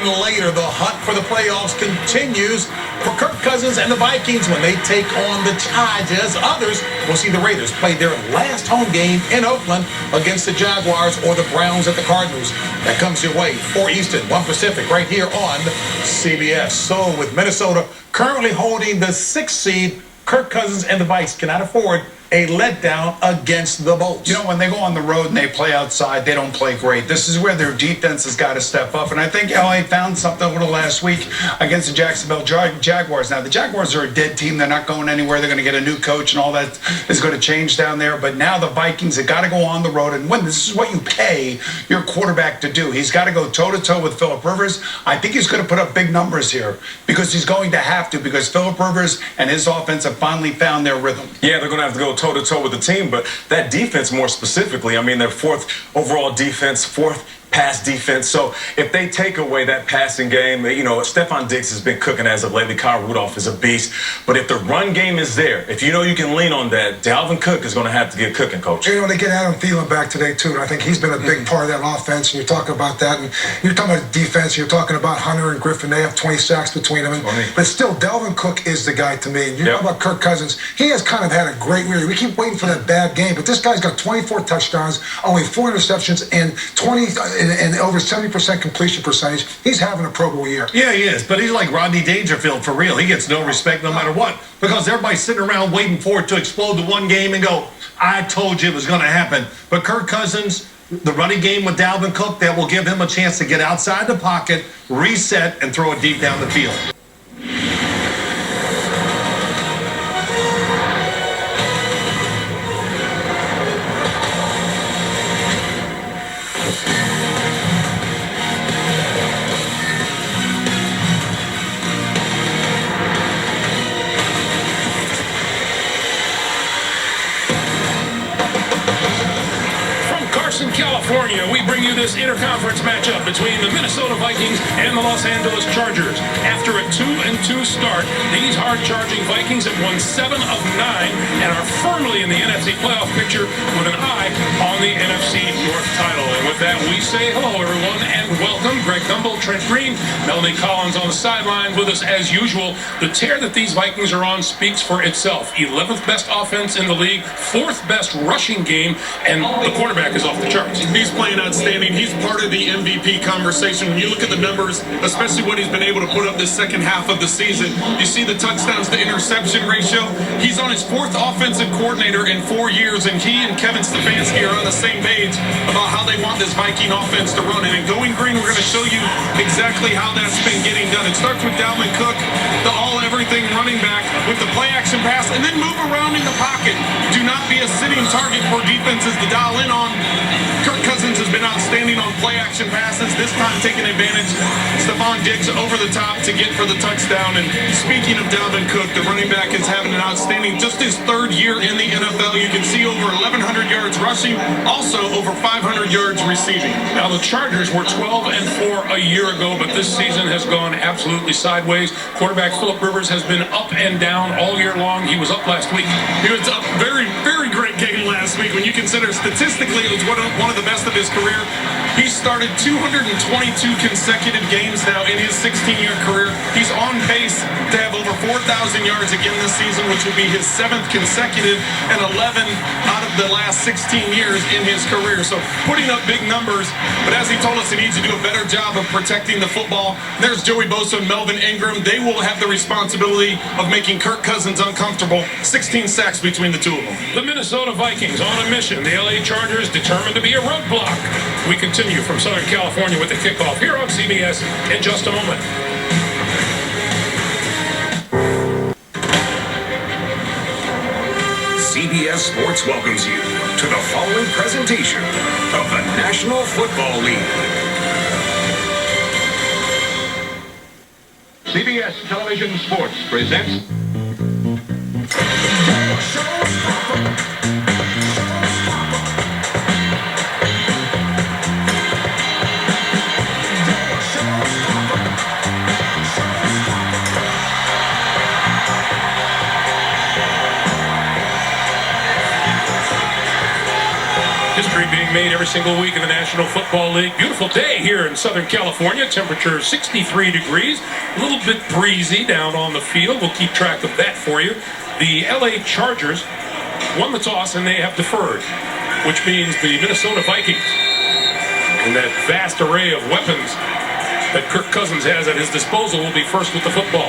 And later, the hunt for the playoffs continues for Kirk Cousins and the Vikings when they take on the Chargers. Others will see the Raiders play their last home game in Oakland against the Jaguars or the Browns at the Cardinals. That comes your way, 4 Eastern, 1 Pacific, right here on CBS. So with Minnesota currently holding the 6th seed, Kirk Cousins and the Vikes cannot afford a letdown against the Bolts. You know, when they go on the road and they play outside, they don't play great. This is where their defense has got to step up. And I think LA found something a little last week against the Jacksonville Jaguars. Now, the Jaguars are a dead team. They're not going anywhere. They're going to get a new coach, and all that is going to change down there. But now the Vikings have got to go on the road and win. This is what you pay your quarterback to do. He's got to go toe-to-toe with Phillip Rivers. I think he's going to put up big numbers here because he's going to have to, because Phillip Rivers and his offense have finally found their rhythm. Yeah, they're going to have to go toe-to-toe with the team, but that defense more specifically, I mean, their 4th overall defense, 4th pass defense. So if they take away that passing game, you know, Stephon Diggs has been cooking as of lately. Kyle Rudolph is a beast. But if the run game is there, if you know you can lean on that, Dalvin Cook is going to have to get cooking, Coach. You know, they get Adam Thielen back today, too. And I think he's been a big part of that offense. And you're talking about that. And you're talking about defense. You're talking about Hunter and Griffin. They have 20 sacks between them. But still, Dalvin Cook is the guy to me. And you talk about Kirk Cousins. He has kind of had a great year. We keep waiting for that bad game. But this guy's got 24 touchdowns, only 4 interceptions, and over 70% completion percentage. He's having a Pro Bowl year. Yeah, he is. But he's like Rodney Dangerfield for real. He gets no respect no matter what, because everybody's sitting around waiting for it to explode to one game and go, I told you it was going to happen. But Kirk Cousins, the running game with Dalvin Cook, that will give him a chance to get outside the pocket, reset, and throw it deep down the field. California, we bring you this interconference matchup between the Minnesota Vikings and the Los Angeles Chargers. After a 2-2 start, these hard-charging Vikings have won 7 of 9 and are firmly in the NFC playoff picture with an eye on the NFC North title. And with that, we say hello, everyone, and welcome. Greg Gumbel, Trent Green, Melanie Collins on the sideline with us as usual. The tear that these Vikings are on speaks for itself. 11th best offense in the league, 4th best rushing game, and the quarterback is off the charts. He's playing outstanding. He's part of the MVP conversation. When you look at the numbers, especially what he's been able to put up this second half of the season, you see the touchdowns to interception ratio. He's on his 4th offensive coordinator in 4 years, and he and Kevin Stefanski are on the same page about how they want this Viking offense to run. And in Going Green, we're going to show you exactly how that's been getting done. It starts with Dalvin Cook, the all-everything running back with the play-action pass, and then move around in the pocket. Do not be a sitting target for defenses to dial in on. Kirk Cousins has been outstanding on play-action passes, this time taking advantage. Stephon Diggs over the top to get for the touchdown. And speaking of Dalvin Cook, the running back is having an outstanding, just his 3rd year in the NFL. You can see over 1,100 yards rushing, also over 500 yards receiving. Now, the Chargers were 12-4 a year ago, but this season has gone absolutely sideways. Quarterback Phillip Rivers has been up and down all year long. He was up last week. He was up. Very, very great game last week. When you consider statistically it was one of the best of his career. He started 222 consecutive games now in his 16-year career. He's on pace to have over 4,000 yards again this season, which will be his 7th consecutive and 11 out of the last 16 years in his career. So putting up big numbers, but as he told us, he needs to do a better job of protecting the football. There's Joey Bosa and Melvin Ingram. They will have the responsibility of making Kirk Cousins uncomfortable. 16 sacks between the two of them. The Minnesota Vikings on a mission. The LA Chargers determined to be a roadblock. We continue from Southern California with the kickoff here on CBS in just a moment. CBS Sports welcomes you to the following presentation of the National Football League. CBS Television Sports presents History being made every single week in the National Football League. Beautiful day here in Southern California. Temperature 63 degrees. A little bit breezy down on the field. We'll keep track of that for you. The LA Chargers won the toss and they have deferred, which means the Minnesota Vikings, and that vast array of weapons that Kirk Cousins has at his disposal, will be first with the football.